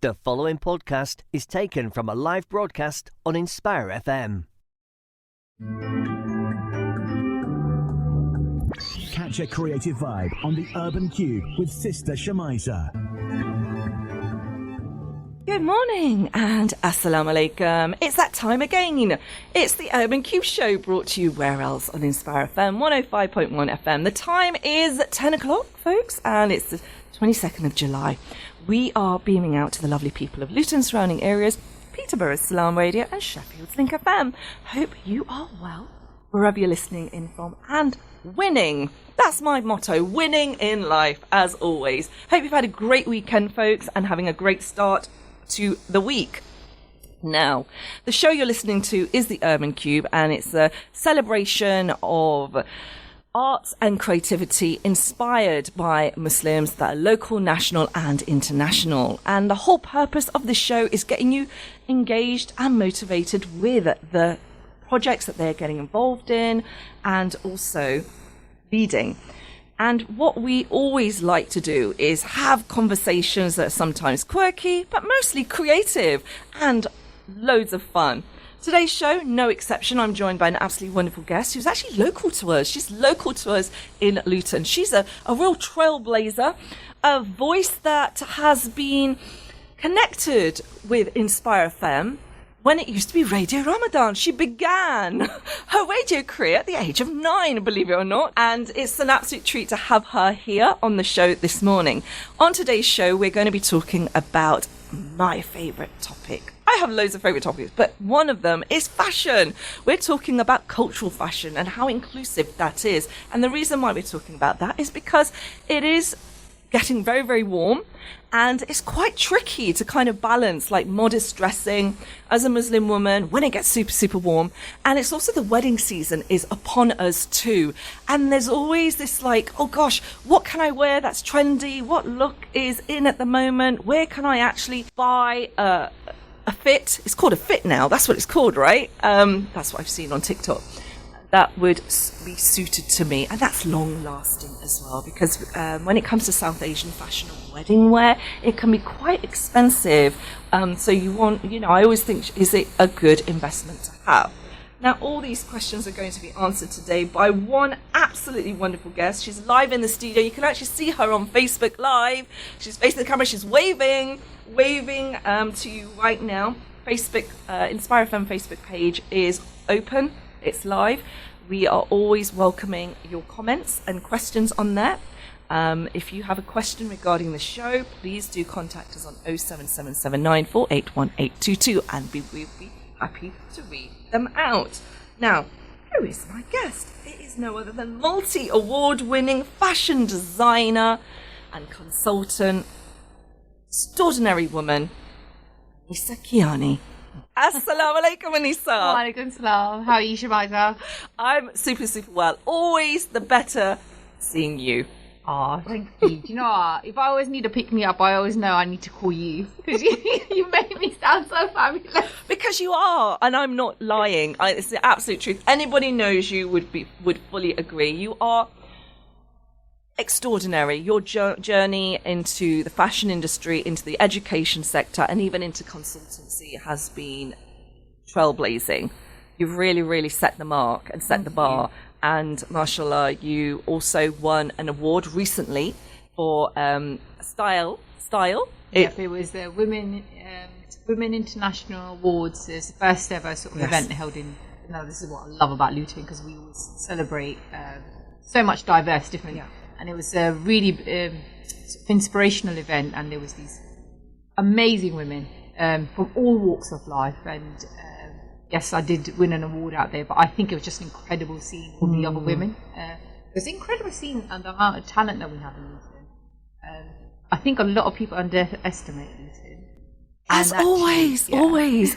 The following podcast is taken from a live broadcast on Inspire FM. Catch a creative vibe on the Urban Cube with Sister Shemiza. Good morning and assalamu alaikum. It's that time again. It's the Urban Cube show brought to you where else on Inspire FM 105.1 FM. The time is 10 o'clock, folks, and it's the 22nd of July. We are beaming out to the lovely people of Luton surrounding areas, Peterborough's Salam Radio and Sheffield's Link FM. Hope you are well wherever you're listening in from and winning. That's my motto, winning in life as always. Hope you've had a great weekend, folks, and having a great start to the week. Now, the show you're listening to is the Urban Cube, and it's a celebration of arts and creativity inspired by Muslims that are local, national and international. And the whole purpose of this show is getting you engaged and motivated with the projects that they're getting involved in and also leading. And what we always like to do is have conversations that are sometimes quirky, but mostly creative and loads of fun. Today's show, no exception. I'm joined by an absolutely wonderful guest who's actually local to us. She's local to us in Luton. She's a real trailblazer, a voice that has been connected with Inspire FM when it used to be Radio Ramadan. She began her radio career at the age of 9, believe it or not. And it's an absolute treat to have her here on the show this morning. On today's show, we're going to be talking about my favourite topic. I have loads of favourite topics, but one of them is fashion. We're talking about cultural fashion and how inclusive that is. And the reason why we're talking about that is because it is getting very, very warm. And it's quite tricky to kind of balance like modest dressing as a Muslim woman when it gets super, super warm. And it's also the wedding season is upon us too. And there's always this like, oh gosh, what can I wear that's trendy? What look is in at the moment? Where can I actually buy a fit? It's called a fit now. That's what it's called, right? That's what I've seen on TikTok. That would be suited to me, and that's long lasting as well, because when it comes to South Asian fashion or wedding wear, it can be quite expensive. So you want, I always think, is it a good investment to have? Now, all these questions are going to be answered today by one absolutely wonderful guest. She's live in the studio. You can actually see her on Facebook Live. She's facing the camera. She's waving to you right now. Facebook, Inspire FM Facebook page is open. It's live. We are always welcoming your comments and questions on there. If you have a question regarding the show, please do contact us on 07779481822 and we will be happy to read them out. Now, who is my guest? It is no other than multi-award-winning fashion designer and consultant, extraordinary woman, Aneesa Kiani. Assalamu alaikum, Aneesa. Wa alaikum salam. How are you, Shemiza? I'm super, super well. Always the better seeing you. Oh, thank you. Do you know what? If I always need to pick me up, I always know I need to call you. Because you make me sound so fabulous. Because you are, and I'm not lying. It's the absolute truth. Anybody knows you would fully agree. You are extraordinary. Your journey into the fashion industry, into the education sector, and even into consultancy has been trailblazing. You've really, really set the mark and set the bar. And mashallah, you also won an award recently for style. Yep, it was the Women International Awards. It's the first ever sort of event held in. This is what I love about Luton, because we always celebrate so much diverse, different. Yeah. And it was a really sort of inspirational event, and there was these amazing women from all walks of life. And yes, I did win an award out there, but I think it was just incredible seeing all the other women. It's incredible seeing the amount of talent that we have in Luton. I think a lot of people underestimate Luton. As always.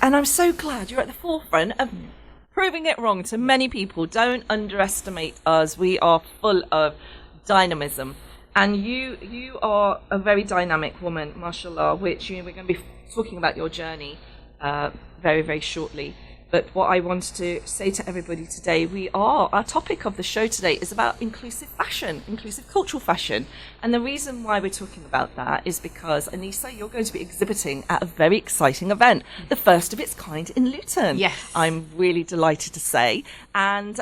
And I'm so glad you're at the forefront of proving it wrong to many people. Don't underestimate us. We are full of dynamism, and you are a very dynamic woman, mashallah, which we're going to be talking about your journey very, very shortly. But what I wanted to say to everybody today, our topic of the show today is about inclusive fashion, inclusive cultural fashion. And the reason why we're talking about that is because, Aneesa, you're going to be exhibiting at a very exciting event, the first of its kind in Luton. Yes. I'm really delighted to say. And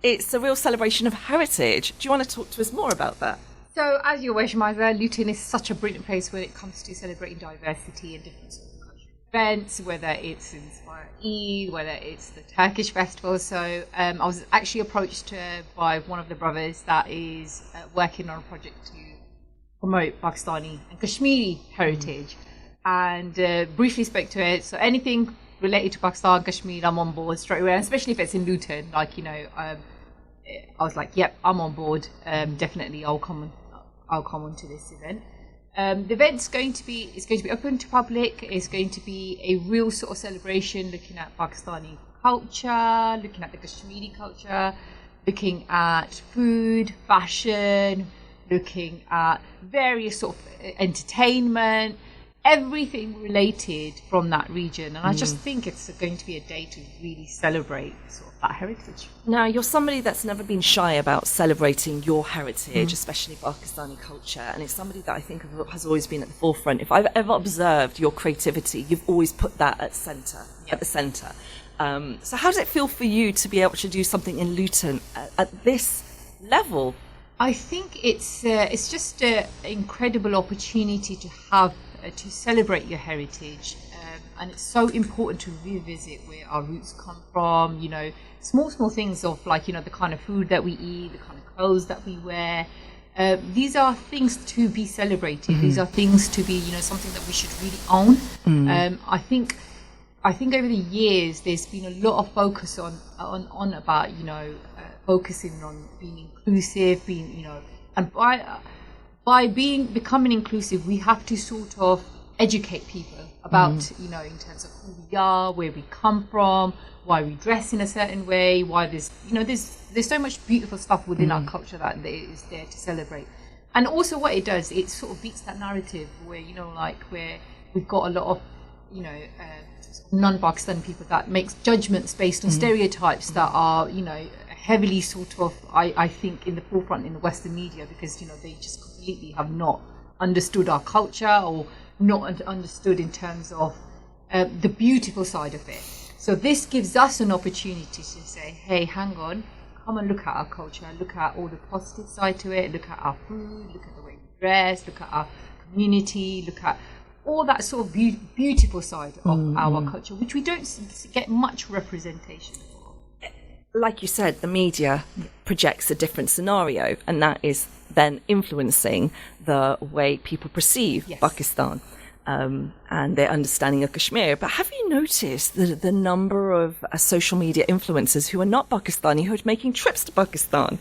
it's a real celebration of heritage. Do you want to talk to us more about that? So, as you're aware, Shemiza, Luton is such a brilliant place when it comes to celebrating diversity and different sort of cultural events, whether it's Inspire Eid, whether it's the Turkish festival. So, I was actually approached by one of the brothers that is working on a project to promote Pakistani and Kashmiri heritage, and briefly spoke to it. So, anything related to Pakistan, Kashmir, I'm on board straight away, and especially if it's in Luton. Like, I was like, yep, I'm on board. Definitely, I'll come on to this event. The event's going to be open to public. It's going to be a real sort of celebration, looking at Pakistani culture, looking at the Kashmiri culture, looking at food, fashion, looking at various sort of entertainment, everything related from that region. And I just think it's going to be a day to really celebrate sort of that heritage. Now, you're somebody that's never been shy about celebrating your heritage, especially Pakistani culture, and it's somebody that I think has always been at the forefront. If I've ever observed your creativity, you've always put that at the centre. So how does it feel for you to be able to do something in Luton at this level? I think it's just an incredible opportunity to have to celebrate your heritage, and it's so important to revisit where our roots come from. Small things of like the kind of food that we eat, the kind of clothes that we wear. These are things to be celebrated. These are things to be something that we should really own. I think over the years there's been a lot of focus on about focusing on being inclusive, and by becoming inclusive, we have to sort of educate people about in terms of who we are, where we come from, why we dress in a certain way, why there's so much beautiful stuff within our culture that is there to celebrate. And also what it does, it sort of beats that narrative where where we've got a lot of non-Pakistani people that makes judgments based on stereotypes that are heavily sort of I think in the forefront in the Western media, because they just completely have not understood our culture, or not understood in terms of the beautiful side of it. So this gives us an opportunity to say, hey, hang on, come and look at our culture, look at all the positive side to it, look at our food, look at the way we dress, look at our community, look at all that sort of beautiful side of our culture, which we don't get much representation for. Like you said, the media projects a different scenario, and that is then influencing the way people perceive Pakistan and their understanding of Kashmir. But have you noticed the number of social media influencers who are not Pakistani who are making trips to Pakistan?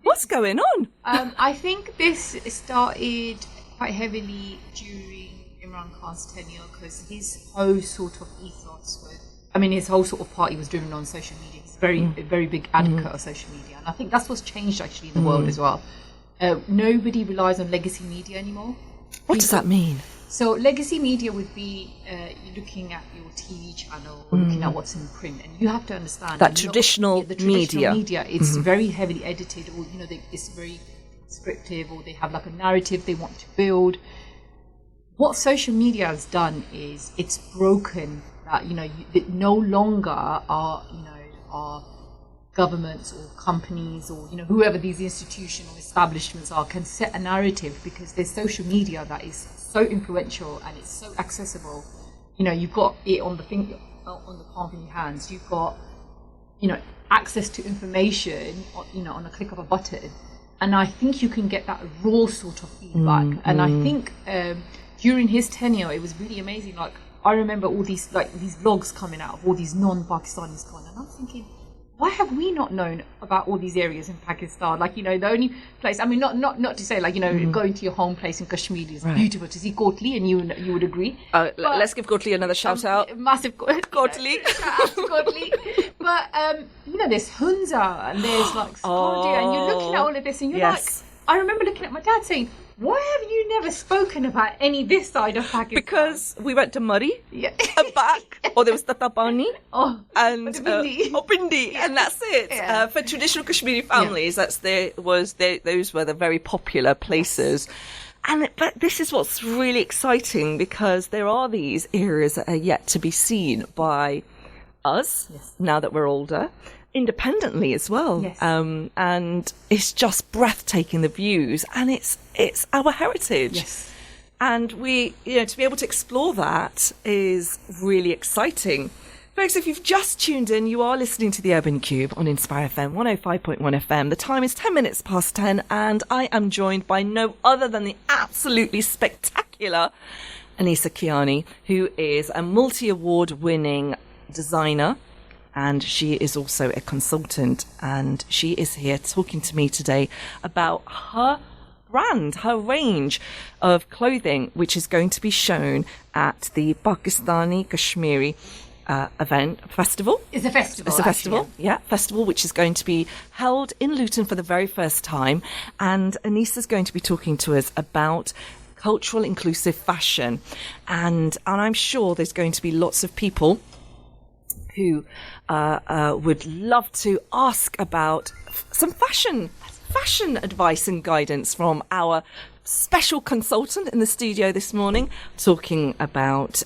What's going on? I think this started quite heavily during Imran Khan's tenure, because his whole sort of ethos his whole sort of party was driven on social media. He's a very big advocate of social media, and I think that's what's changed actually in the world as well. Nobody relies on legacy media anymore. What does that mean? So legacy media would be you're looking at your TV channel, or looking at what's in print, and you have to understand that traditional media. It's very heavily edited, or it's very descriptive, or they have like a narrative they want to build. What social media has done is it's broken that that no longer are governments or companies or whoever these institutional establishments are can set a narrative, because there's social media that is so influential and it's so accessible. You've got it on the palm of your hands. You've got access to information on a click of a button, and I think you can get that raw sort of feedback. And I think during his tenure it was really amazing. Like, I remember all these vlogs coming out of all these non-Pakistanis gone, and I'm thinking, why have we not known about all these areas in Pakistan? Like, the only place, not to say going to your home place in Kashmir is beautiful to see Kotli, and you would agree. Let's give Kotli another shout out. Massive Kotli. Shout out to Kotli. But, there's Hunza, and there's like Skodia, and you're looking at all of this, and you're like, I remember looking at my dad saying, Why have you never spoken about any this side of Pakistan? Because we went to Murray Yeah. and back, or there was Tatabani and Bindi. Bindi, and that's it. Yeah. For traditional Kashmiri families, those were the very popular places. But this is what's really exciting, because there are these areas that are yet to be seen by us now that we're older, independently as well. Yes. And it's just breathtaking, the views, and it's our heritage. Yes. And we, to be able to explore that is really exciting. Folks, if you've just tuned in, you are listening to the Urban Cube on Inspire FM 105.1 FM. The time is 10 minutes past 10, and I am joined by no other than the absolutely spectacular Aneesa Kiani, who is a multi-award winning designer, and she is also a consultant, and she is here talking to me today about her brand, her range of clothing, which is going to be shown at the Pakistani Kashmiri festival. It's a festival. It's a festival, festival, which is going to be held in Luton for the very first time. And Aneesa's going to be talking to us about cultural inclusive fashion. And I'm sure there's going to be lots of people who would love to ask about some fashion advice and guidance from our special consultant in the studio this morning, talking about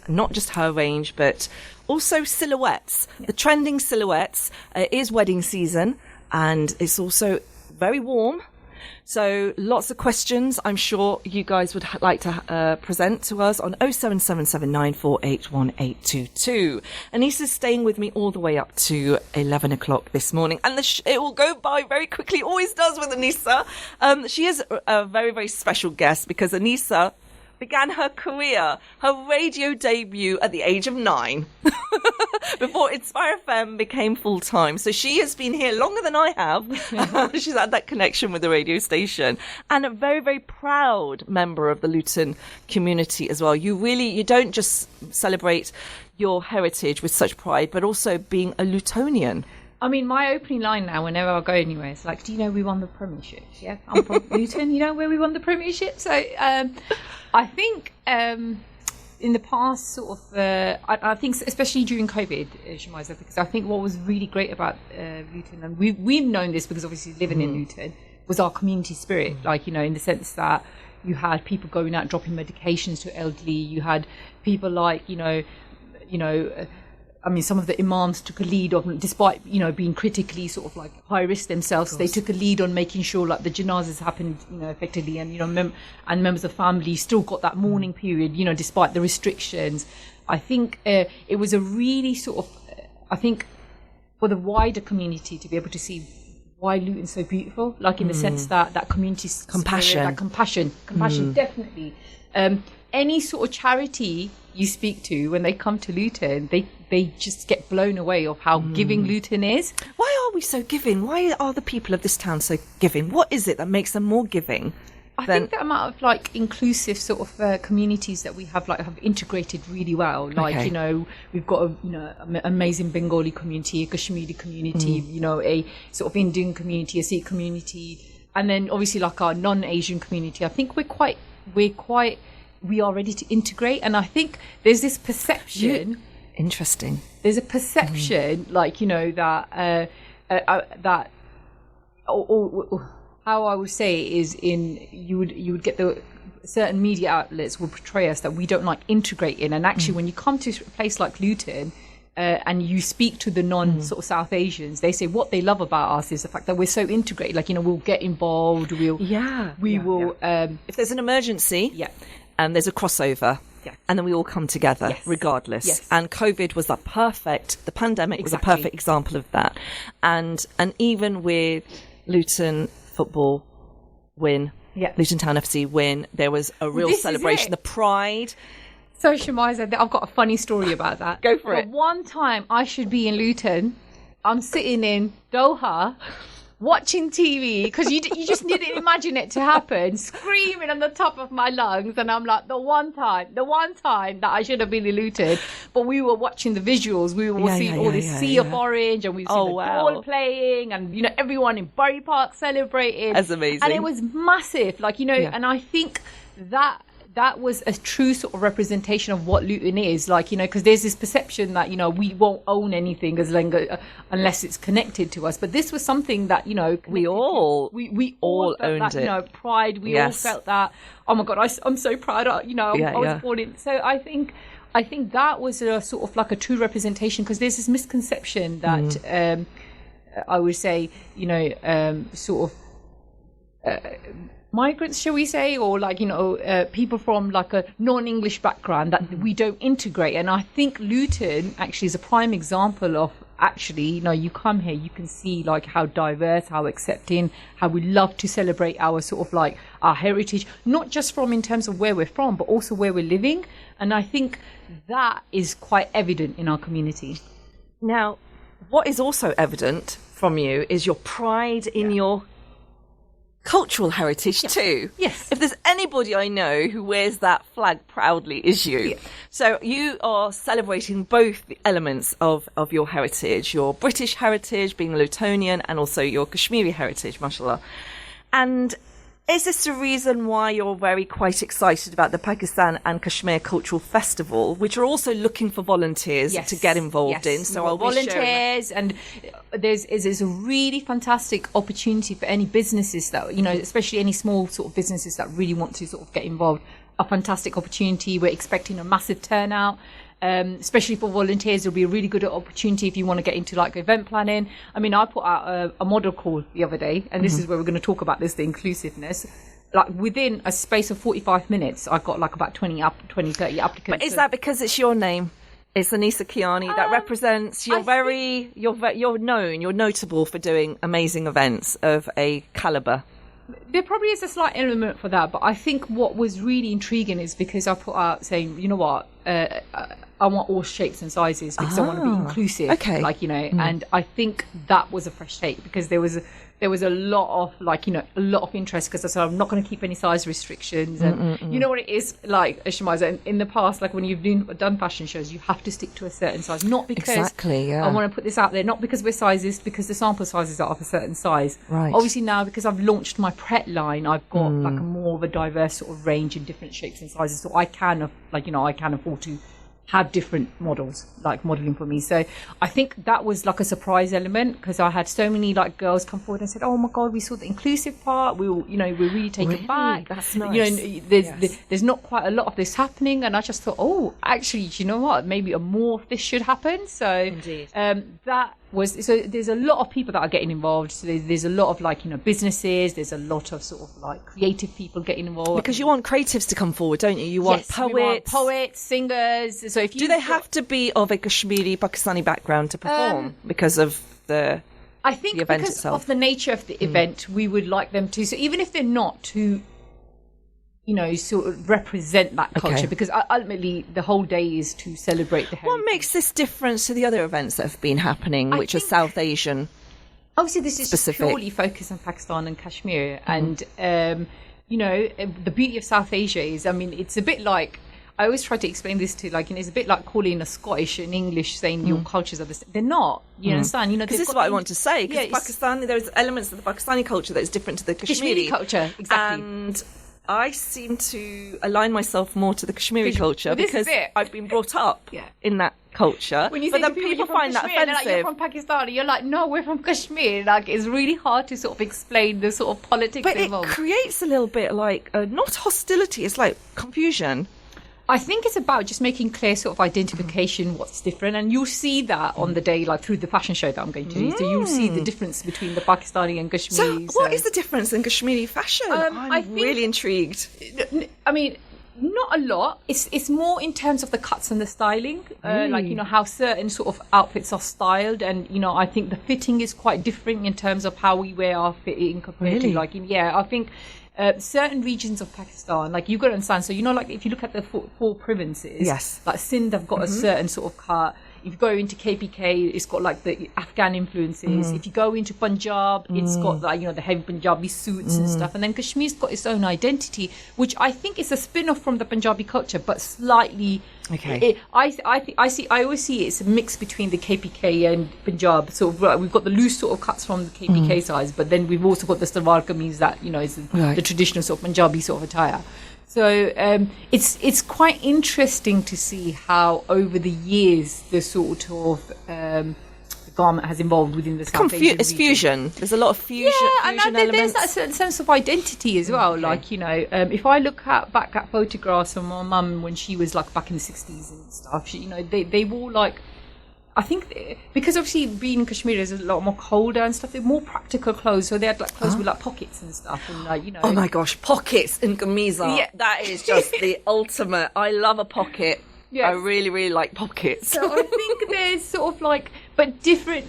not just her range, but also silhouettes, the trending silhouettes. It is wedding season, and it's also very warm. So lots of questions I'm sure you guys would like to present to us on 07779481822. Aneesa's staying with me all the way up to 11 o'clock this morning, and it will go by very quickly, always does with Aneesa. She is a very, very special guest, because Aneesa began her career, her radio debut at the age of 9 before Inspire FM became full-time. So she has been here longer than I have. She's had that connection with the radio station, and a very, very proud member of the Luton community as well. You don't just celebrate your heritage with such pride, but also being a Lutonian. I mean, my opening line now, whenever I go anywhere, it's like, do you know we won the Premiership? Yeah, I'm from Luton, you know where we won the Premiership? So I think in the past sort of, I think especially during COVID, Shemiza, because I think what was really great about Luton, and we've known this because obviously living in Luton, was our community spirit, like, in the sense that you had people going out dropping medications to elderly, you had people like, I mean, some of the imams took a lead on, despite, being critically sort of like high risk themselves, they took a lead on making sure like the janazas happened, effectively, and, and members of family still got that mourning period, despite the restrictions. I think it was a really sort of, I think for the wider community to be able to see why Luton's so beautiful, like in the sense that community compassion, spirit, compassion, definitely. Any sort of charity you speak to when they come to Luton, they just get blown away of how giving Luton is. Why are we so giving? Why are the people of this town so giving? What is it that makes them more giving? I think the amount of like inclusive sort of communities that we have have integrated really well. Like, we've got an amazing Bengali community, a Kashmiri community, a sort of Indian community, a Sikh community, and then obviously like our non-Asian community. I think we are ready to integrate, and I think there's this perception. Interesting. There's a perception, that how I would say it is you would get the certain media outlets will portray us that we don't like integrate in, and actually when you come to a place like Luton. And you speak to the non-sort of South Asians, they say what they love about us is the fact that we're so integrated. Like, we'll get involved. We will. If there's an emergency, there's a crossover, and then we all come together regardless. Yes. And COVID was the pandemic was a perfect example of that. And even with Luton football win, Luton Town FC win, there was a real celebration. The pride. So, Shemiza, I've got a funny story about that. Go for it. One time I should be in Luton. I'm sitting in Doha watching TV, because you just didn't imagine it to happen, screaming on the top of my lungs, and I'm like, the one time that I should have been in Luton, but we were watching the visuals, we were seeing all this sea of orange, and we were seeing the ball playing, and everyone in Bury Park celebrating. That's amazing. And it was massive, and I think that was a true sort of representation of what Luton is, because there's this perception that, we won't own anything unless it's connected to us. But this was something that, we all owned it. Pride, we all felt that. Oh my God, I'm so proud. I was born in. So I think that was a sort of like a true representation, because there's this misconception that I would say, sort of migrants, shall we say, or people from like a non-English background that we don't integrate. And I think Luton actually is a prime example of you come here, you can see like how diverse, how accepting, how we love to celebrate our sort of like our heritage, not just from in terms of where we're from, but also where we're living. And I think that is quite evident in our community. Now, what is also evident from you is your pride in your cultural heritage too. Yes. If there's anybody I know who wears that flag proudly, is you. Yeah. So you are celebrating both the elements of your heritage, your British heritage, being Lutonian, and also your Kashmiri heritage, mashallah. And is this the reason why you're very quite excited about the Pakistan and Kashmir Cultural Festival, which are also looking for volunteers to get involved in? So I'll volunteers, and there's a really fantastic opportunity for any businesses that, especially any small sort of businesses that really want to sort of get involved. A fantastic opportunity. We're expecting a massive turnout. Especially for volunteers, it'll be a really good opportunity if you want to get into like event planning. I mean, I put out a model call the other day, and this is where we're going to talk about the inclusiveness. Like within a space of 45 minutes, I got like about 30 applicants. But is that because it's your name? It's Aneesa Kiani that represents. You're known. You're notable for doing amazing events of a caliber. There probably is a slight element for that, but I think what was really intriguing is because I put out saying, you know what, I want all shapes and sizes because I want to be inclusive. Okay. And I think that was a fresh take, because there was a lot of a lot of interest, because I said I'm not going to keep any size restrictions, and you know what it is like, Shemiza, in the past, like when you've done fashion shows, you have to stick to a certain size, not because I want to put this out there, not because we're sizes, because the sample sizes are of a certain size. Right. Obviously now, because I've launched my Pret line, I've got like a more of a diverse sort of range in different shapes and sizes, so I can afford to have different models like modeling for me. So I think that was like a surprise element, because I had so many like girls come forward and said, oh my God, we saw the inclusive part, we're really taken back. That's nice. There's not quite a lot of this happening, and I just thought, oh, actually, you know what, maybe more of this should happen. So indeed. There's a lot of people that are getting involved. So there's a lot of businesses, there's a lot of sort of like creative people getting involved, because you want creatives to come forward, don't you? You want poets, singers. So do they have to be of a Kashmiri Pakistani background to perform because of the event because itself? Of the nature of the event, we would like them to. So even if they're not to, sort of represent that culture, because ultimately the whole day is to celebrate the heritage. What makes this difference to the other events that have been happening, which are South Asian? Obviously, this is specific. Purely focused on Pakistan and Kashmir, and the beauty of South Asia is, it's a bit like, I always try to explain this to it's a bit like calling a Scottish and English saying your cultures are the same. They're not. You understand? Because this is what I want to say. Because Pakistan, there's elements of the Pakistani culture that is different to the Kashmiri culture. Exactly. And I seem to align myself more to the Kashmiri culture because I've been brought up in that culture. When you but say then people find that Kashmir, offensive. You're from Pakistan. You're like, no, we're from Kashmir. It's really hard to sort of explain the sort of politics but involved. It creates a little bit not hostility. It's like confusion. I think it's about just making clear sort of identification, what's different. And you'll see that on the day, through the fashion show that I'm going to do. So you'll see the difference between the Pakistani and Kashmiri. So what is the difference in Kashmiri fashion? I'm really intrigued. Not a lot. It's more in terms of the cuts and the styling, how certain sort of outfits are styled, and I think the fitting is quite different in terms of how we wear our fitting compared to I think certain regions of Pakistan, you've got to understand. So if you look at the four provinces, yes, like Sindh, they've got a certain sort of cut. if you go into KPK, it's got like the Afghan influences. If you go into Punjab, it's got like, the heavy Punjabi suits and stuff. And then Kashmir's got its own identity, which I think is a spin-off from the Punjabi culture, but slightly. Okay. I always see it's a mix between the KPK and Punjab. So we've got the loose sort of cuts from the KPK sides, but then we've also got the salwar kameez that is the traditional sort of Punjabi sort of attire. So it's quite interesting to see how over the years the sort of the garment has evolved within the South Asian It's region. Fusion. There's a lot of fusion elements. There's that certain sense of identity as well. Like, if I look back at photographs of my mum when she was like back in the 60s and stuff, they wore like, I think because obviously being in Kashmir is a lot more colder and stuff, they're more practical clothes. So they had like clothes with like pockets and stuff. And like, Oh my gosh, pockets in Shemiza. Yeah. That is just the ultimate. I love a pocket. Yes. I really, really like pockets. So I think there's sort of like, but different,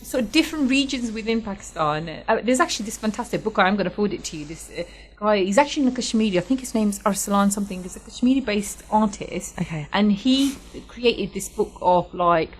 sort of different regions within Pakistan. There's actually this fantastic book. I'm going to forward it to you. This guy, he's actually in Kashmiri. I think his name's Arsalan something. He's a Kashmiri-based artist. Okay. And he created this book of like,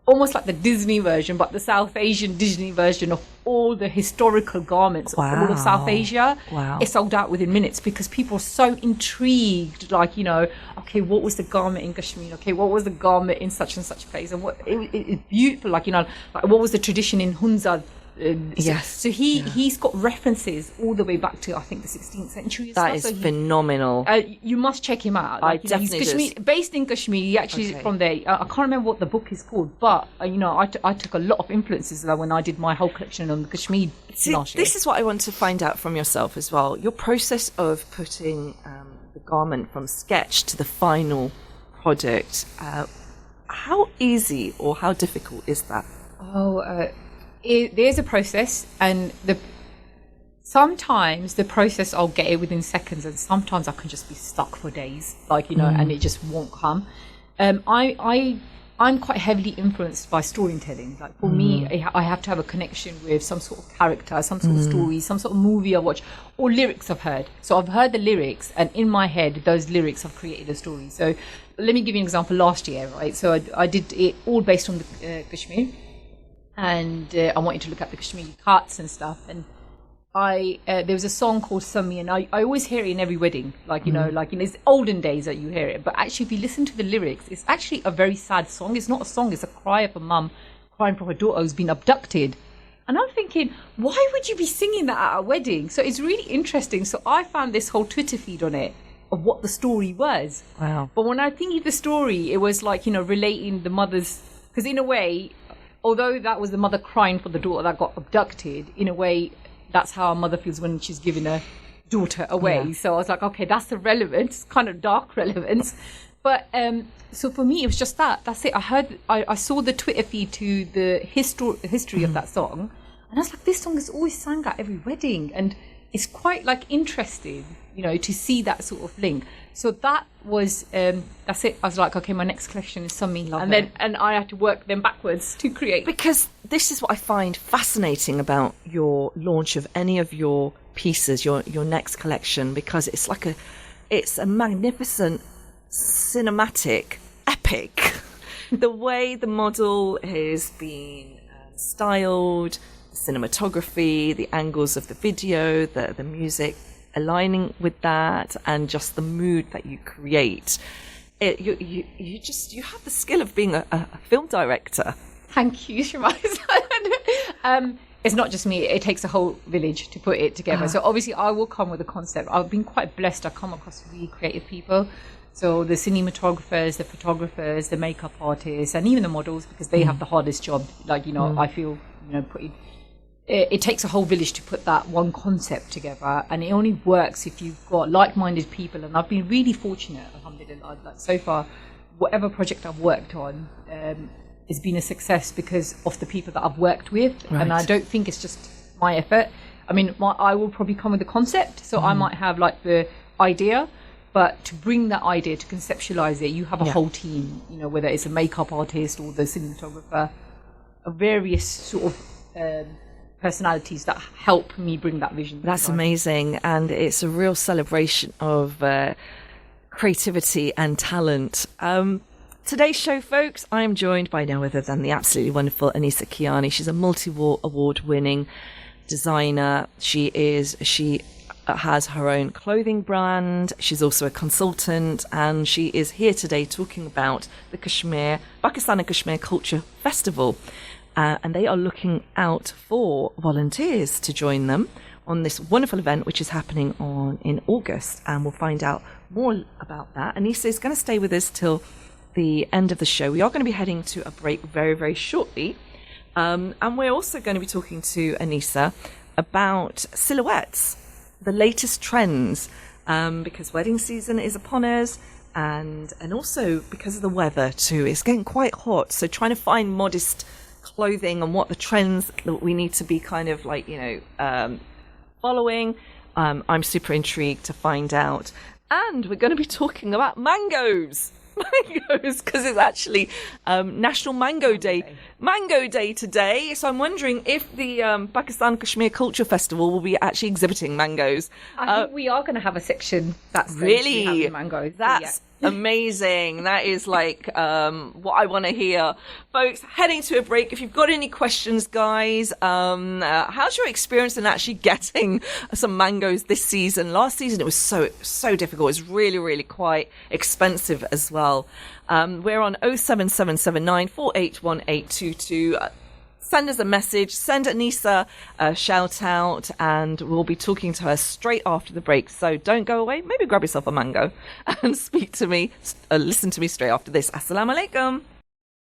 almost like the Disney version, but the South Asian Disney version of all the historical garments of all of South Asia. Wow. It sold out within minutes because people are so intrigued, like, okay, what was the garment in Kashmir? Okay, what was the garment in such and such place? And it's beautiful, like, like what was the tradition in Hunza? Yes. So he's got references all the way back to, I think, the 16th century. That is phenomenal. You must check him out. I definitely he's based in Kashmir. He actually is from there. I can't remember what the book is called, but I took a lot of influences when I did my whole collection on the Kashmir last year. This is what I want to find out from yourself as well. Your process of putting the garment from sketch to the final product. How easy or how difficult is that? There's a process, and sometimes the process I'll get it within seconds, and sometimes I can just be stuck for days, like and it just won't come. I'm quite heavily influenced by storytelling. Like for me, I have to have a connection with some sort of character, some sort of story, some sort of movie I watch, or lyrics I've heard. So I've heard the lyrics, and in my head, those lyrics have created a story. So let me give you an example. Last year, right? So I did it all based on the Kashmir. And I wanted to look at the Kashmiri cuts and stuff. And there was a song called Sami, and I always hear it in every wedding, like it's olden days that you hear it. But actually, if you listen to the lyrics, it's actually a very sad song. It's not a song; it's a cry of a mum crying for her daughter who's been abducted. And I'm thinking, why would you be singing that at a wedding? So it's really interesting. So I found this whole Twitter feed on it of what the story was. Wow! But when I think of the story, it was like relating the mother's, because in a way, although that was the mother crying for the daughter that got abducted, in a way, that's how a mother feels when she's giving her daughter away. Yeah. So I was like, okay, that's the relevance, kind of dark relevance. But so for me, it was just that. That's it. I saw the Twitter feed to the history of that song, and I was like, this song is always sung at every wedding, and it's quite like interesting, to see that sort of link. So that was that's it. I was like, okay, my next collection is something, and I had to work them backwards to create. Because this is what I find fascinating about your launch of any of your pieces, your next collection, because it's a magnificent cinematic epic. The way the model has been styled, the cinematography, the angles of the video, the music aligning with that, and just the mood that you create. You have the skill of being a film director. Thank you, Shemiza. It's not just me, it takes a whole village to put it together. So obviously I will come with a concept. I've been quite blessed. I come across really creative people. So the cinematographers, the photographers, the makeup artists, and even the models, because they have the hardest job. Like, I feel, it takes a whole village to put that one concept together, and it only works if you've got like-minded people. And I've been really fortunate, alhamdulillah, like so far, whatever project I've worked on has been a success because of the people that I've worked with. Right. And I don't think it's just my effort. I mean, I will probably come with a concept, so I might have like the idea, but to bring that idea, to conceptualize it, you have a whole team, whether it's a makeup artist or the cinematographer, various sort of personalities that help me bring that vision. That's amazing, and it's a real celebration of creativity and talent. Today's show, folks, I am joined by no other than the absolutely wonderful Aneesa Kiani. She's a multi-award winning designer. She has her own clothing brand. She's also a consultant, and she is here today talking about the Pakistan and Kashmir Culture Festival. And they are looking out for volunteers to join them on this wonderful event, which is happening in August. And we'll find out more about that. Aneesa is going to stay with us till the end of the show. We are going to be heading to a break very, very shortly. And we're also going to be talking to Aneesa about silhouettes, the latest trends, because wedding season is upon us, and also because of the weather too. It's getting quite hot, so trying to find modest clothing and what the trends that we need to be kind of like, following. I'm super intrigued to find out. And we're going to be talking about mangoes, because it's actually National Mango Day today. So I'm wondering if the Pakistan Kashmir Culture Festival will be actually exhibiting mangoes. I think we are going to have a section that's really going to be mangoes. That's amazing. That is like what I want to hear. Folks, heading to a break. If you've got any questions, guys, how's your experience in actually getting some mangoes this season? Last season it was so difficult. It was really, really quite expensive as well. We're on 07779 481822. Send us a message, send Aneesa a shout out, and we'll be talking to her straight after the break. So don't go away. Maybe grab yourself a mango and listen to me straight after this. Assalamu alaikum.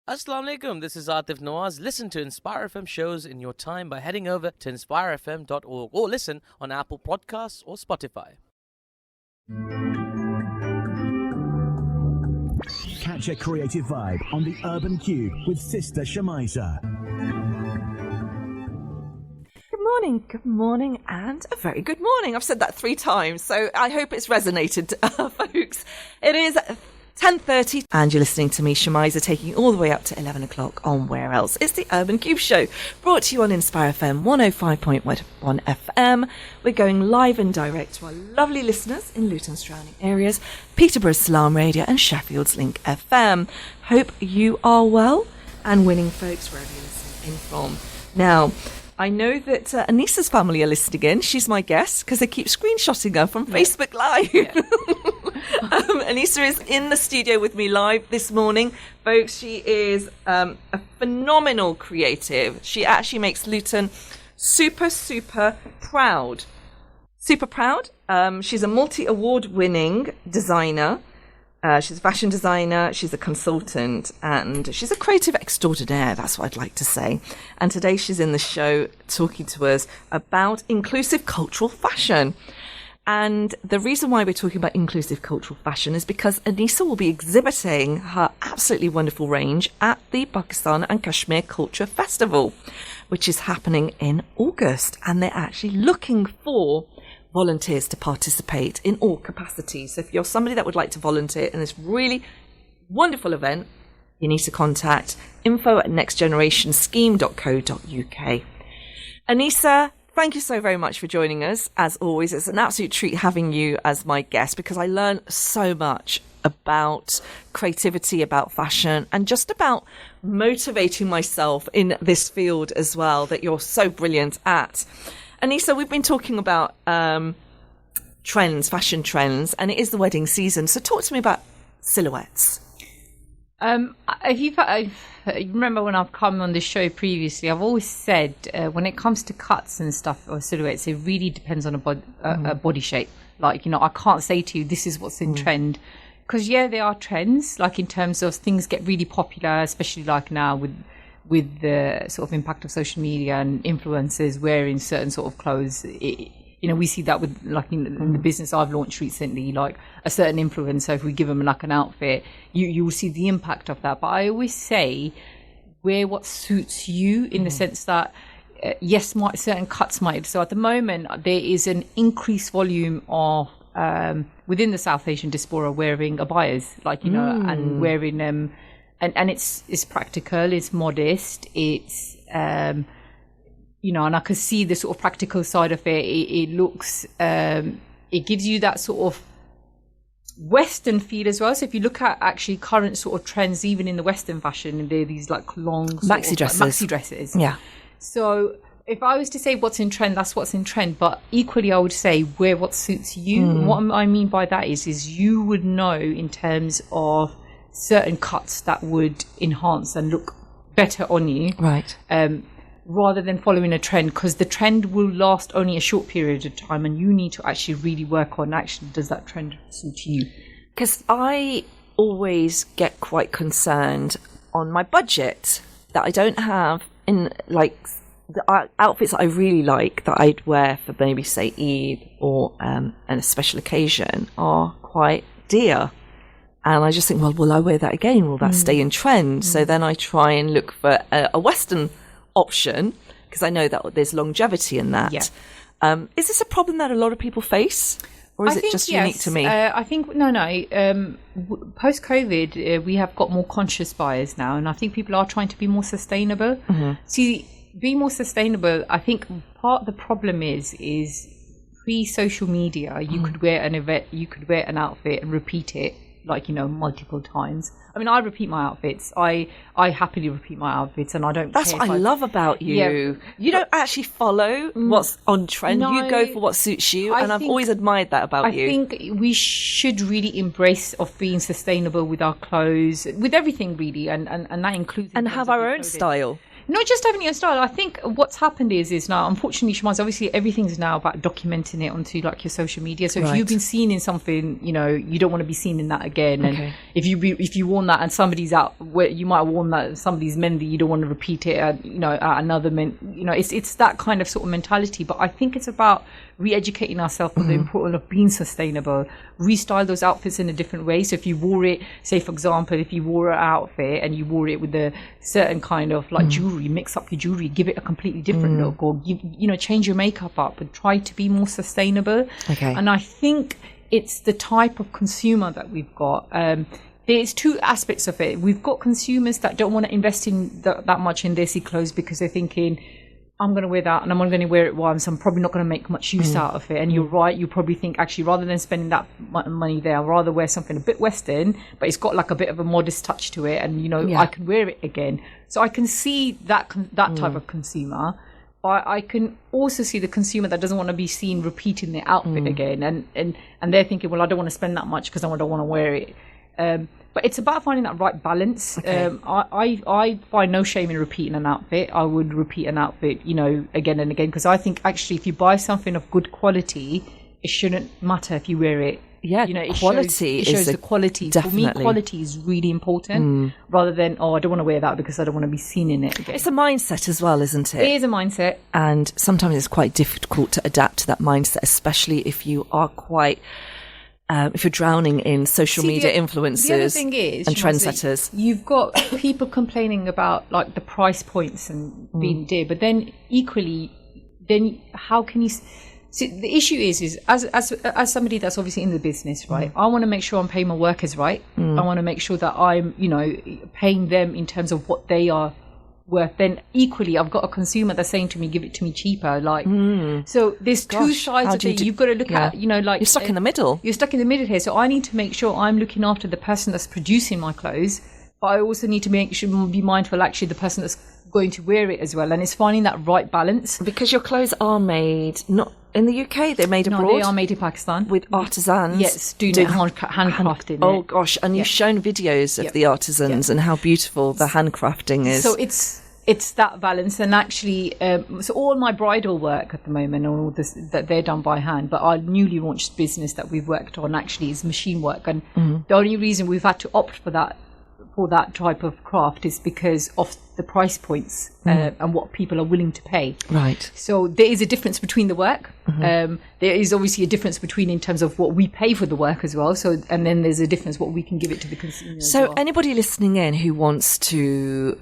Assalamu alaikum. This is Atif Nawaz. Listen to Inspire FM shows in your time by heading over to inspirefm.org or listen on Apple Podcasts or Spotify. Catch a creative vibe on the Urban Cube with Sister Shemiza. Good morning, and a very good morning. I've said that 3 times, so I hope it's resonated, folks. It is 10:30, and you're listening to me, Shemiza, taking you all the way up to 11 o'clock on Where Else? It's the Urban Cube Show, brought to you on Inspire FM 105.1 FM. We're going live and direct to our lovely listeners in Luton surrounding areas, Peterborough's Salam Radio and Sheffield's Link FM. Hope you are well and winning, folks, wherever you're listening in from. Now, I know that Aneesa's family are listening in. She's my guest because they keep screenshotting her from Facebook Live. Yeah. Aneesa is in the studio with me live this morning. Folks, she is a phenomenal creative. She actually makes Luton super, super proud. Super proud. She's a multi-award winning designer. She's a fashion designer, she's a consultant, and she's a creative extraordinaire, that's what I'd like to say. And today she's in the show talking to us about inclusive cultural fashion. And the reason why we're talking about inclusive cultural fashion is because Aneesa will be exhibiting her absolutely wonderful range at the Pakistan and Kashmir Culture Festival, which is happening in August. And they're actually looking for volunteers to participate in all capacities. So if you're somebody that would like to volunteer in this really wonderful event, you need to contact info@nextgenerationscheme.co.uk. Aneesa, thank you so very much for joining us. As always, it's an absolute treat having you as my guest because I learned so much about creativity, about fashion, and just about motivating myself in this field as well that you're so brilliant at. Aneesa, we've been talking about trends, fashion trends, and it is the wedding season. So talk to me about silhouettes. If you remember when I've come on this show previously, I've always said when it comes to cuts and stuff or silhouettes, it really depends on a body shape. Like, I can't say to you, this is what's in trend. Because, there are trends, like in terms of things get really popular, especially like now with the sort of impact of social media and influencers wearing certain sort of clothes. We see that with like in the business I've launched recently, like a certain influencer, if we give them like an outfit, you will see the impact of that. But I always say wear what suits you in the sense that yes, certain cuts might. So at the moment there is an increased volume of within the South Asian diaspora wearing abayas, like and wearing and it's practical, it's modest, it's and I can see the sort of practical side of it. It looks it gives you that sort of Western feel as well. So if you look at actually current sort of trends, even in the Western fashion, they're these like long maxi dresses. Maxi dresses. Yeah. So if I was to say what's in trend, that's what's in trend. But equally, I would say wear what suits you. And what I mean by that is you would know in terms of certain cuts that would enhance and look better on you. Right. Rather than following a trend, because the trend will last only a short period of time and you need to actually really work on actually does that trend suit you. Because I always get quite concerned on my budget that I don't have in like the outfits that I really like that I'd wear for maybe say Eid or a special occasion are quite dear. And I just think, well, will I wear that again? Will that stay in trend? So then I try and look for a Western option because I know that there's longevity in that. Yeah. Is this a problem that a lot of people face? Or is it just unique to me? I think, no. Post-COVID, we have got more conscious buyers now, and I think people are trying to be more sustainable. See, being more sustainable, I think part of the problem is pre-social media, you could wear an outfit and repeat it, like, multiple times. I mean, I repeat my outfits. I happily repeat my outfits, and I don't. That's what I love about you. Yeah, you don't actually follow what's on trend. No, you go for what suits you, and I've always admired that about you. I think we should really embrace of being sustainable with our clothes, with everything really, and that includes and have our own style. Not just having your style. I think what's happened is now, unfortunately, Shemiza, obviously everything's now about documenting it onto like your social media. So if you've been seen in something, you don't want to be seen in that again. Okay. And if you worn that and somebody's out, where you might have worn that somebody's Mendy, you don't want to repeat it at another men. It's that kind of sort of mentality. But I think it's about re-educating ourselves on the importance of being sustainable, restyle those outfits in a different way. So if you wore it, say for example, if you wore an outfit and you wore it with a certain kind of like jewelry, mix up your jewelry, give it a completely different look, or change your makeup up, and try to be more sustainable. Okay. And I think it's the type of consumer that we've got. There's two aspects of it. We've got consumers that don't want to invest in that much in desi clothes because they're thinking, I'm going to wear that and I'm only going to wear it once. I'm probably not going to make much use out of it. And you're right. You probably think, actually, rather than spending that money there, I'd rather wear something a bit Western, but it's got like a bit of a modest touch to it. And, I can wear it again. So I can see that type of consumer. But I can also see the consumer that doesn't want to be seen repeating their outfit again. And they're thinking, well, I don't want to spend that much because I don't want to wear it. But it's about finding that right balance. Okay. I find no shame in repeating an outfit. I would repeat an outfit, again and again, because I think actually if you buy something of good quality, it shouldn't matter if you wear it. Yeah, quality it shows the quality. Definitely. For me, quality is really important rather than, I don't want to wear that because I don't want to be seen in it again. It's a mindset as well, isn't it? It is a mindset. And sometimes it's quite difficult to adapt to that mindset, especially if you are quite... if you're drowning in social media influencers the other thing is, and trendsetters. You've got people complaining about like the price points and being dear, but then equally, then how can you... See, the issue is as somebody that's obviously in the business, right? I want to make sure I'm paying my workers right. I want to make sure that I'm, paying them in terms of what they are worth. Then equally, I've got a consumer that's saying to me, give it to me cheaper. Like, so there's two sides of it. You've got to look at, like... You're stuck in the middle. You're stuck in the middle here. So I need to make sure I'm looking after the person that's producing my clothes, but I also need to be mindful, actually, the person that's going to wear it as well. And it's finding that right balance. Because your clothes are made, not in the UK, they're made abroad. No, they are made in Pakistan. With artisans. Yes, doing handcrafting. Oh, gosh. And you've shown videos of the artisans and how beautiful the handcrafting is. So it's that balance. And actually, so all my bridal work at the moment, all this, that they're done by hand, but our newly launched business that we've worked on actually is machine work. And the only reason we've had to opt for that type of craft is because of the price points and what people are willing to pay. Right. So there is a difference between the work. There is obviously a difference between in terms of what we pay for the work as well. So, and then there's a difference what we can give it to the consumer. So anybody listening in who wants to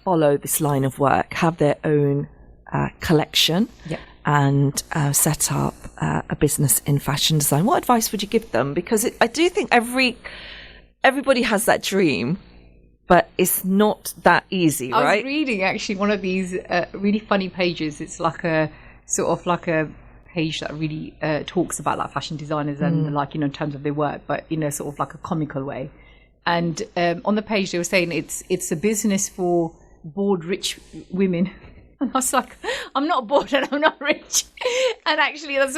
follow this line of work, have their own collection and set up a business in fashion design, what advice would you give them? Because I do think everybody has that dream, but it's not that easy, right? I was reading actually one of these really funny pages. It's like a sort of like a page that really talks about like fashion designers and like, in terms of their work, but in a sort of like a comical way. And on the page they were saying it's a business for bored rich women. And I was like, I'm not bored and I'm not rich. And actually, that's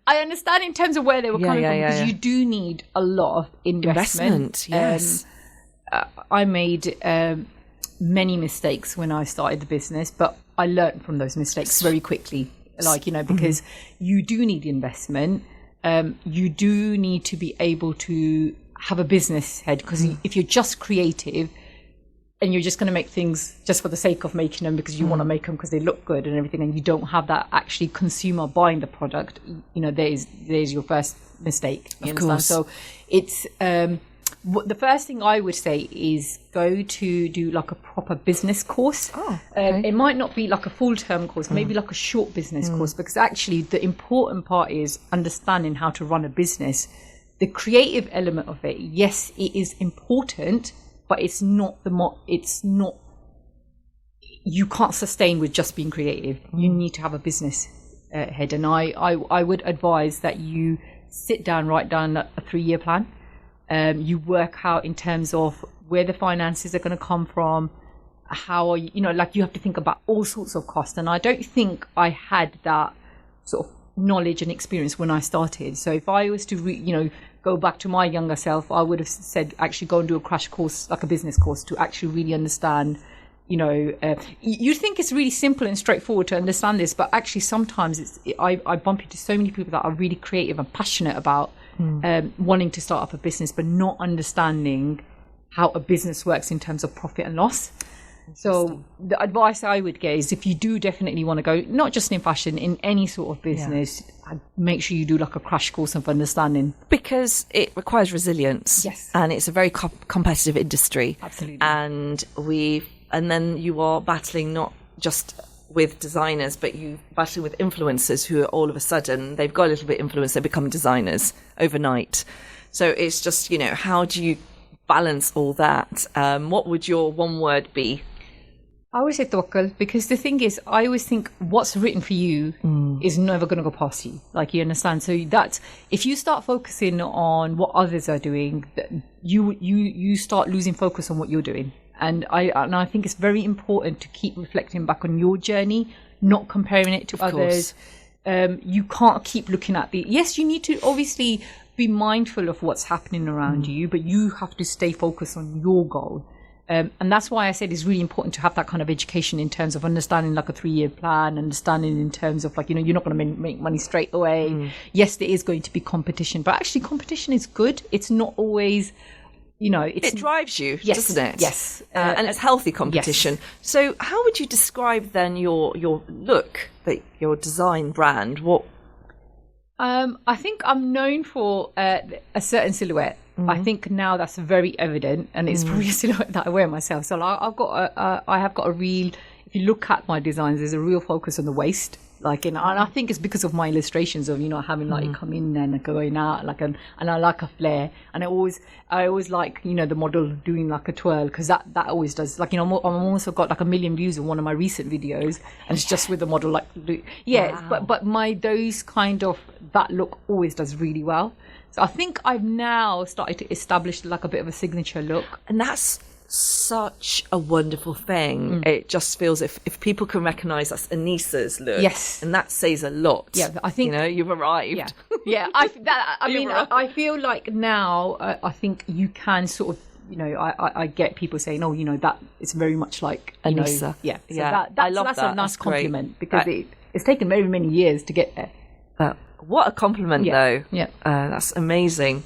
I understand in terms of where they were coming from, because you do need a lot of investment. Yes. I made many mistakes when I started the business, but I learned from those mistakes very quickly. Like, because you do need investment. You do need to be able to have a business head, because if you're just creative, and you're just going to make things just for the sake of making them because you want to make them because they look good and everything, and you don't have that actually consumer buying the product, there's your first mistake. You understand? Course. So it's the first thing I would say is go to do like a proper business course. It might not be like a full-term course, maybe like a short business course, because actually the important part is understanding how to run a business. The creative element of it, yes, it is important, but it's not you can't sustain with just being creative. You need to have a business head. And I would advise that you sit down, write down a 3-year plan. You work out in terms of where the finances are going to come from, how are you, like you have to think about all sorts of costs. And I don't think I had that sort of knowledge and experience when I started. So if I was to go back to my younger self, I would have said actually go and do a crash course, like a business course, to actually really understand. You think it's really simple and straightforward to understand this, but actually sometimes I bump into so many people that are really creative and passionate about wanting to start up a business, but not understanding how a business works in terms of profit and loss. So the advice I would get is, if you do definitely want to go, not just in fashion, in any sort of business, make sure you do like a crash course of understanding. Because it requires resilience. Yes. And it's a very competitive industry. Absolutely. And then you are battling not just with designers, but you battling with influencers who are all of a sudden, they've got a little bit of influence, they become designers overnight. So it's just, how do you balance all that? What would your one word be? I always say tawakkal, because the thing is, I always think what's written for you is never going to go past you. Like, you understand? So that's, if you start focusing on what others are doing, you start losing focus on what you're doing. And I think it's very important to keep reflecting back on your journey, not comparing it to others. You can't keep looking at yes, you need to obviously be mindful of what's happening around you, but you have to stay focused on your goal. And that's why I said it's really important to have that kind of education in terms of understanding like a 3-year plan, understanding in terms of like, you're not going to make money straight away. Yes, there is going to be competition, but actually competition is good. It's not always, it drives you, yes, doesn't it? Yes. And it's healthy competition. Yes. So how would you describe then your look, your design brand? What? I think I'm known for a certain silhouette. I think now that's very evident, and it's probably a silhouette that I wear myself. So I have got a real. If you look at my designs, there's a real focus on the waist. And I think it's because of my illustrations of having like come in and going out and I like a flare, and I always like the model doing like a twirl, because that always does I'm also got like 1 million views on one of my recent videos, and it's just with the model Wow. but my those kind of that look always does really well. So I think I've now started to establish like a bit of a signature look, And that's such a wonderful thing. It just feels if people can recognise that's Aneesa's look, yes, and that says a lot. Yeah, I think you've arrived. Yeah. I feel like now I think you can sort of I get people saying, that it's very much like Aneesa. Yeah, so Yeah, I love that's that. a nice That's great. compliment, because it's taken very many years to get there. What a compliment, though. Yeah. That's amazing.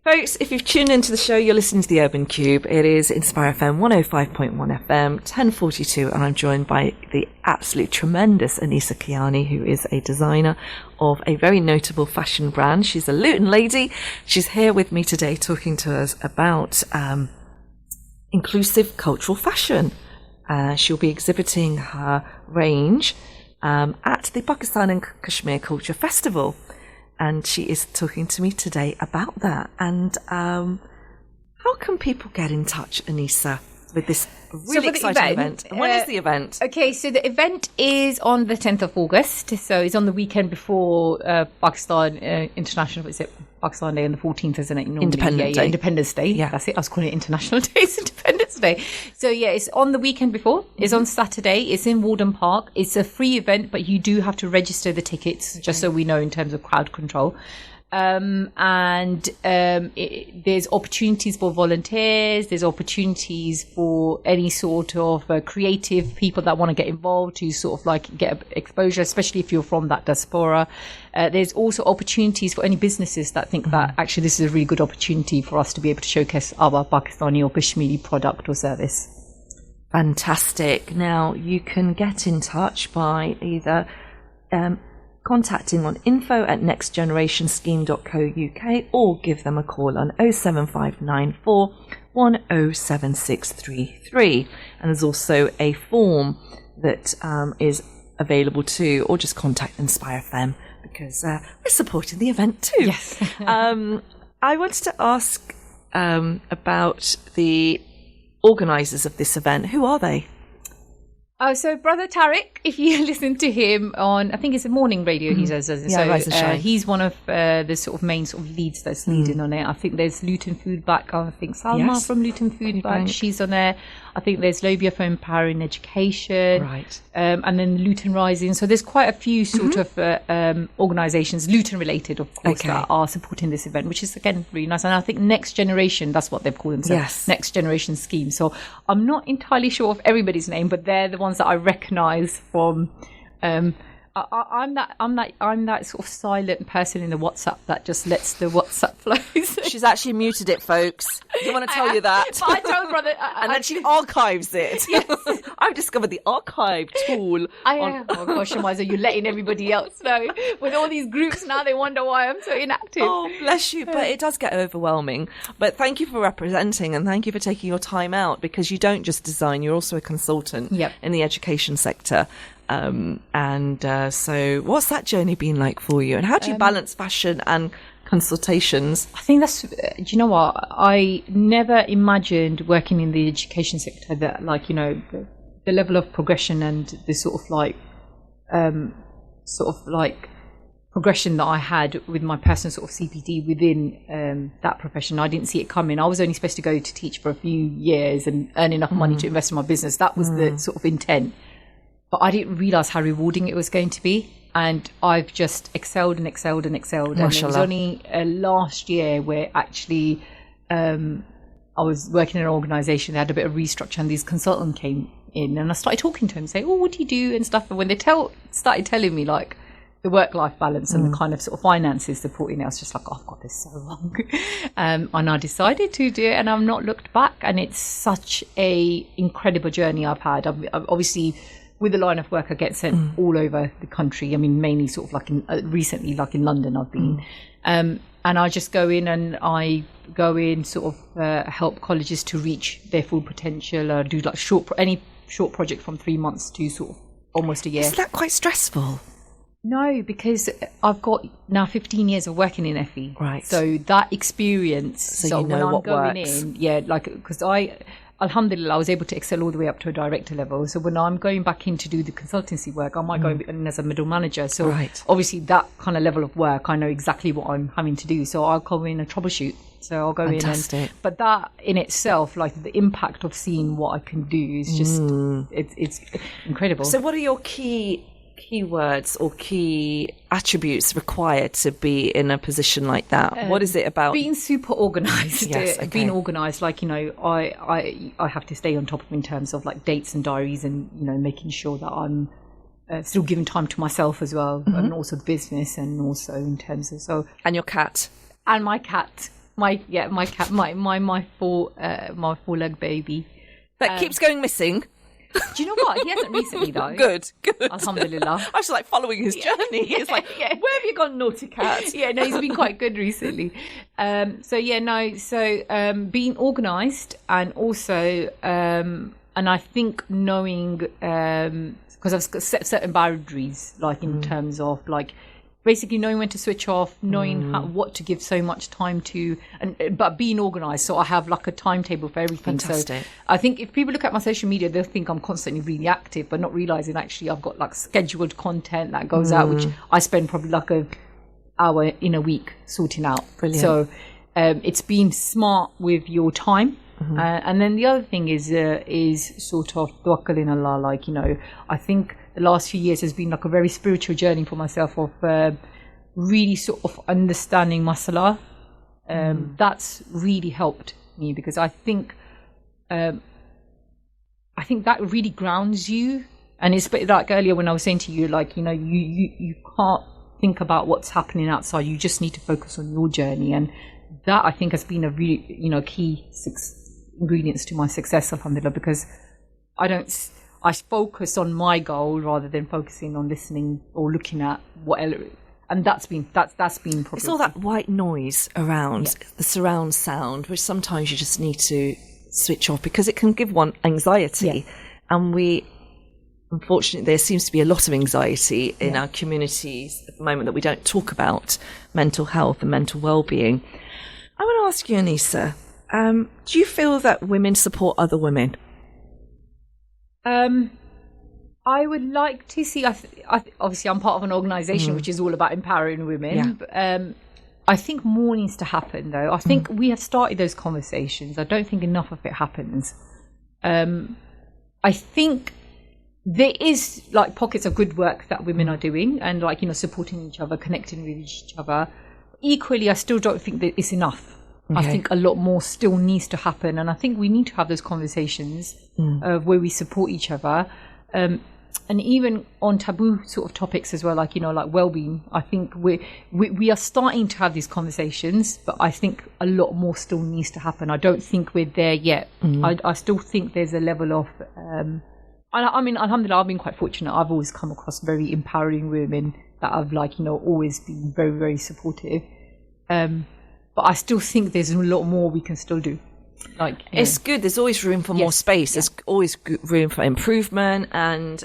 Folks, if you've tuned into the show, you're listening to the Urban Cube. It is Inspire FM 105.1 FM, 1042, and I'm joined by the absolute tremendous Aneesa Kiani, who is a designer of a very notable fashion brand. She's a Luton lady. She's here with me today talking to us about inclusive cultural fashion. She'll be exhibiting her range at the Pakistan and Kashmir Culture Festival. And she is talking to me today about that. And how can people get in touch, Aneesa? with this really So for the exciting event. And when is the event? Okay, so the event is on the 10th of August. So it's on the weekend before Pakistan International, what is it? Pakistan Day on the 14th, isn't it? Normally? Independence Day. Independence Day. Yeah. That's it. I was calling it International Day. It's Independence Day. So yeah, it's on the weekend before. It's on Saturday. It's in Walden Park. It's a free event, but you do have to register the tickets, just so we know in terms of crowd control. There's opportunities for volunteers, there's opportunities for any sort of creative people that want to get involved to sort of like get exposure, especially if you're from that diaspora. There's also opportunities for any businesses that think that actually this is a really good opportunity for us to be able to showcase our Pakistani or Kashmiri product or service. Fantastic. Now, you can get in touch by either contacting on info@nextgenerationscheme.co.uk or give them a call on 07594 107633. And there's also a form that is available too, or just contact Inspire FM because we're supporting the event too. Yes. I wanted to ask about the organisers of this event. Who are they? So Brother Tariq, if you listen to him on, I think it's a morning radio he does. Rise and Shine. He's one of the sort of main sort of leads that's leading on it. I think there's Luton Food Bank. I think Salma from Luton Food Bank, she's on there. I think there's Lobia for Empowering Education. Right. And then Luton Rising. So there's quite a few sort of organisations, Luton related, of course, that are supporting this event, which is, again, really nice. And I think Next Generation, that's what they've called themselves. Yes. Next Generation Scheme. So I'm not entirely sure of everybody's name, but they're the ones that I recognise from. I'm that sort of silent person in the WhatsApp that just lets the WhatsApp flow. She's actually muted it, folks. I want to tell you that. But I told Brother, and then she archives it. Yes. I've discovered the archive tool. Oh gosh, Shemiza, you're letting everybody else know. With all these groups now, they wonder why I'm so inactive. Oh, bless you. But it does get overwhelming. But thank you for representing and thank you for taking your time out, because you don't just design, you're also a consultant in the education sector. So what's that journey been like for you? And how do you balance fashion and consultations? I think that's, do you know what? I never imagined working in the education sector that, like, you know, the level of progression and the sort of like progression that I had with my personal sort of CPD within that profession. I didn't see it coming. I was only supposed to go to teach for a few years and earn enough money to invest in my business. That was the sort of intent. But I didn't realise how rewarding it was going to be. And I've just excelled and excelled and excelled. And it was only last year where actually I was working in an organisation that had a bit of restructure, and these consultants came in and I started talking to them, saying, oh, what do you do and stuff. And when they started telling me like the work-life balance and the kind of sort of finances they're putting, I was just like, oh, I've got this so wrong. And I decided to do it, and I've not looked back. And it's such a incredible journey I've had. I've obviously, with the line of work, I get sent all over the country. I mean, mainly sort of like recently, like in London, I've been. And I just go in and sort of help colleges to reach their full potential, or do like any short project from 3 months to sort of almost a year. Is that quite stressful? No, because I've got now 15 years of working in FE. Right. So that experience. So you know when what I'm going works. in, because Alhamdulillah, I was able to excel all the way up to a director level. So when I'm going back in to do the consultancy work, I might go in as a middle manager. So obviously that kind of level of work, I know exactly what I'm having to do. So I'll go in and troubleshoot. So I'll go Fantastic. but that in itself, like the impact of seeing what I can do is just, it's incredible. So what are your keywords or key attributes required to be in a position like that? What is it about? Being super organised. Yes, okay. Being organised, like, you know, I have to stay on top of in terms of like dates and diaries, and, you know, making sure that I'm still giving time to myself as well, and also the business, and also in terms of And your cat. And my cat. My cat, my four-leg baby. That keeps going missing. Do you know what? He hasn't recently, though. Good. Alhamdulillah. I was like following his journey. It's like, where have you gone, naughty cat? Yeah, no, he's been quite good recently. Being organised, and also, and I think knowing, because I've set certain boundaries, like in terms of like, basically knowing when to switch off, knowing what to give so much time to, but being organized. So I have like a timetable for everything. Fantastic. So I think if people look at my social media, they'll think I'm constantly really active, but not realizing actually I've got like scheduled content that goes out, which I spend probably like an hour in a week sorting out. Brilliant. So it's being smart with your time. And then the other thing is sort of tawakkul in Allah. Like, I think the last few years has been like a very spiritual journey for myself of really sort of understanding my salah. That's really helped me, because I think that really grounds you. And it's like earlier when I was saying to you, like, you can't think about what's happening outside. You just need to focus on your journey. And that, I think, has been a really, key ingredients to my success, alhamdulillah, because I focus on my goal rather than focusing on listening or looking at what else. And that's been probably. It's all that white noise around, the surround sound, which sometimes you just need to switch off because it can give one anxiety. And unfortunately, there seems to be a lot of anxiety in our communities at the moment that we don't talk about mental health and mental well-being. I want to ask you, Aneesa, do you feel that women support other women? I would like to see. Obviously, I'm part of an organisation which is all about empowering women. Yeah. But, I think more needs to happen, though. I think we have started those conversations. I don't think enough of it happens. I think there is like pockets of good work that women are doing, and like supporting each other, connecting with each other. Equally, I still don't think that it's enough. I think a lot more still needs to happen, and I think we need to have those conversations where we support each other, and even on taboo sort of topics as well, like like well-being. I think we are starting to have these conversations, but I think a lot more still needs to happen. I don't think we're there yet. I still think there's a level of I mean, alhamdulillah, I've been quite fortunate. I've always come across very empowering women that have always been very, very supportive. But I still think there's a lot more we can still do. It's good. There's always room for more space. There's always room for improvement, and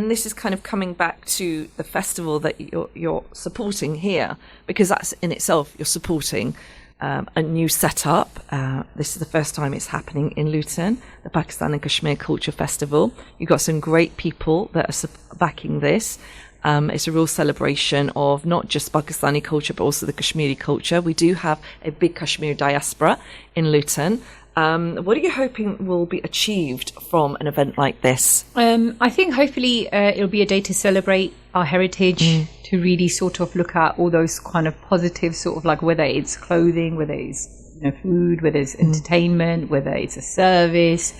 this is kind of coming back to the festival that you're supporting here, because that's in itself you're supporting a new setup. This is the first time it's happening in Luton, the Pakistan and Kashmir Culture Festival. You've got some great people that are backing this. It's a real celebration of not just Pakistani culture, but also the Kashmiri culture. We do have a big Kashmir diaspora in Luton. What are you hoping will be achieved from an event like this? I think hopefully it'll be a day to celebrate our heritage, to really sort of look at all those kind of positive sort of like, whether it's clothing, whether it's food, whether it's entertainment, whether it's a service,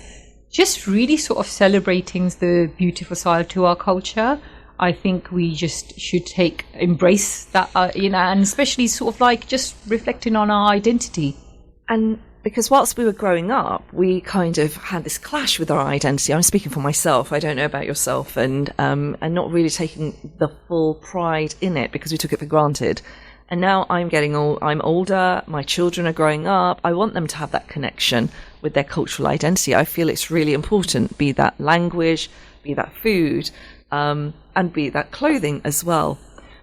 just really sort of celebrating the beautiful side to our culture. I think we just should embrace that, and especially sort of like just reflecting on our identity. And because whilst we were growing up, we kind of had this clash with our identity. I'm speaking for myself. I don't know about yourself, and not really taking the full pride in it because we took it for granted. And now I'm older. My children are growing up. I want them to have that connection with their cultural identity. I feel it's really important, be that language, be that food, and be that clothing as well.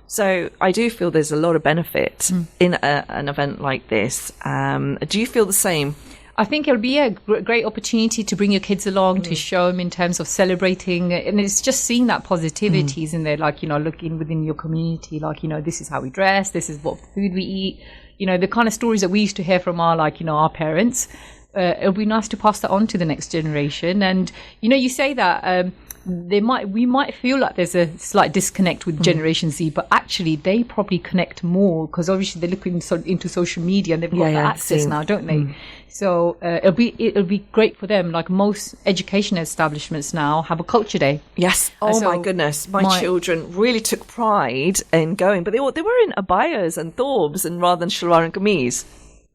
So I do feel there's a lot of benefit in an event like this. Do you feel the same? I think it'll be a great opportunity to bring your kids along, to show them in terms of celebrating. And it's just seeing that positivities in there, like, looking within your community, like, this is how we dress, this is what food we eat, the kind of stories that we used to hear from our, our parents. It'll be nice to pass that on to the next generation. And, you say that we might feel like there's a slight disconnect with Generation Z, but actually they probably connect more because obviously they're looking into social media and they've got access now, don't they? So it'll be great for them. Like most education establishments now have a culture day. Yes. Oh my goodness, my children really took pride in going, but they were in abayas and thawbs and rather than shalwar and kameez.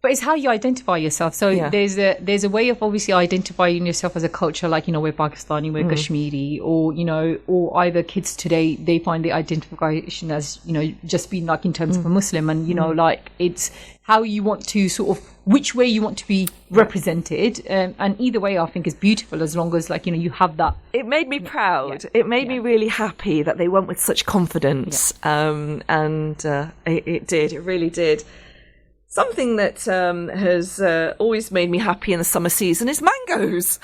But it's how you identify yourself. So there's a way of obviously identifying yourself as a culture, like, we're Pakistani, we're Kashmiri, or, or either kids today, they find the identification as, just being like in terms of a Muslim. And, like it's how you want to sort of, which way you want to be represented. And either way, I think is beautiful as long as, like, you have that. It made me proud. Yeah. It made me really happy that they went with such confidence. Yeah. It did. It really did. Something that has always made me happy in the summer season is mangoes,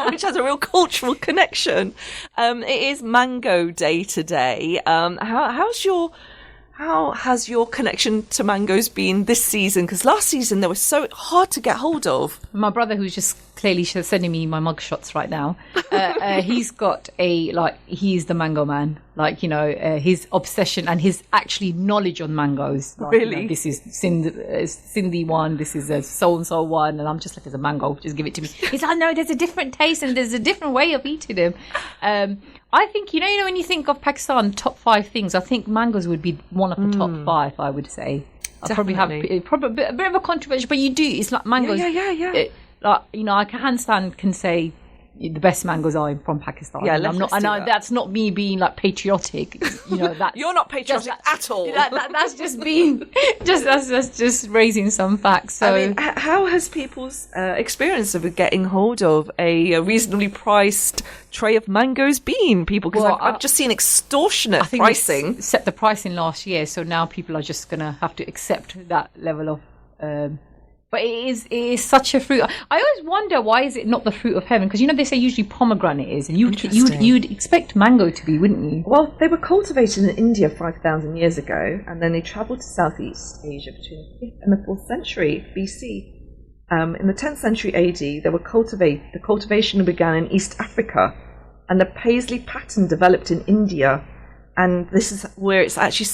which has a real cultural connection. It is Mango Day today. How has your connection to mangoes been this season? Because last season they were so hard to get hold of. My brother, who's just clearly sending me my mug shots right now, he's got he's the mango man. Like, his obsession and his actually knowledge on mangoes. Like, really? This is Sindhi one, this is a so-and-so one. And I'm just like, it's a mango, just give it to me. He's like, no, there's a different taste and there's a different way of eating them. I think, when you think of Pakistan, top 5 things, I think mangoes would be one of the top 5, I would say. I probably have a bit of a controversy, but you do. It's like mangoes. Yeah. I can say the best mangoes are from Pakistan. Yeah, that's not me being like patriotic. That you're not patriotic at all. That's just being that's just raising some facts. So, I mean, how has people's experience of getting hold of a reasonably priced tray of mangoes been? People, because I've just seen extortionate pricing. Set the pricing last year, so now people are just gonna have to accept that level of. But it is such a fruit. I always wonder, why is it not the fruit of heaven? Because they say usually pomegranate is, and you'd expect mango to be, wouldn't you? Well, they were cultivated in India 5,000 years ago, and then they travelled to Southeast Asia between the 5th and the 4th century BC. In the 10th century AD, the cultivation began in East Africa, and the paisley pattern developed in India, and this is where it's actually.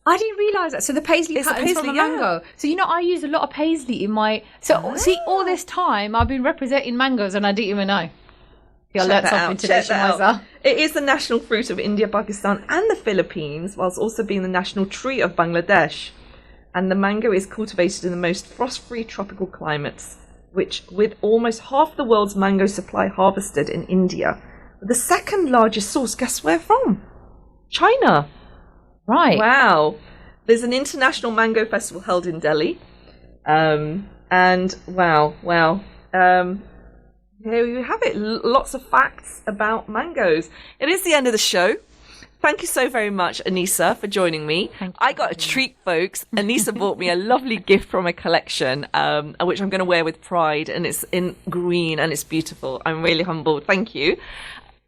I didn't realise that. So the paisley pattern's from a mango. So, I use a lot of paisley in my... So, see, all this time I've been representing mangoes and I didn't even know. I learned something today, Shemiza. It is the national fruit of India, Pakistan and the Philippines, whilst also being the national tree of Bangladesh. And the mango is cultivated in the most frost-free tropical climates, which, with almost half the world's mango supply harvested in India, the second largest source, guess where from? China. Right. Wow. There's an international mango festival held in Delhi. And wow. Here you have it. Lots of facts about mangoes. It is the end of the show. Thank you so very much, Aneesa, for joining me. I got a treat, folks. Aneesa bought me a lovely gift from a collection, which I'm going to wear with pride. And it's in green and it's beautiful. I'm really humbled. Thank you.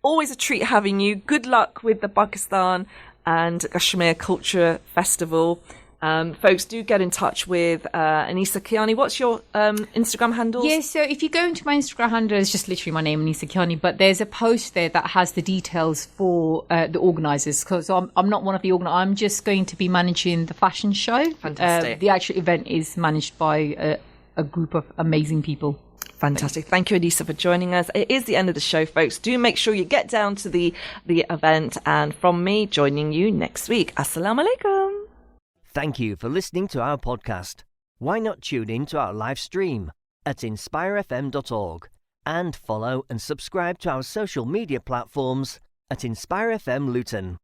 Always a treat having you. Good luck with the Pakistan and Kashmir Culture Festival. Folks, do get in touch with Aneesa Kiani. What's your Instagram handle? Yeah, so if you go into my Instagram handle, it's just literally my name, Aneesa Kiani, but there's a post there that has the details for the organisers. Because I'm not one of the organisers. I'm just going to be managing the fashion show. Fantastic. The actual event is managed by a group of amazing people. Fantastic. Thank you, Aneesa, for joining us. It is the end of the show, folks. Do make sure you get down to the event. And from me, joining you next week. Assalamu alaikum. Thank you for listening to our podcast. Why not tune in to our live stream at inspirefm.org and follow and subscribe to our social media platforms at InspireFM Luton.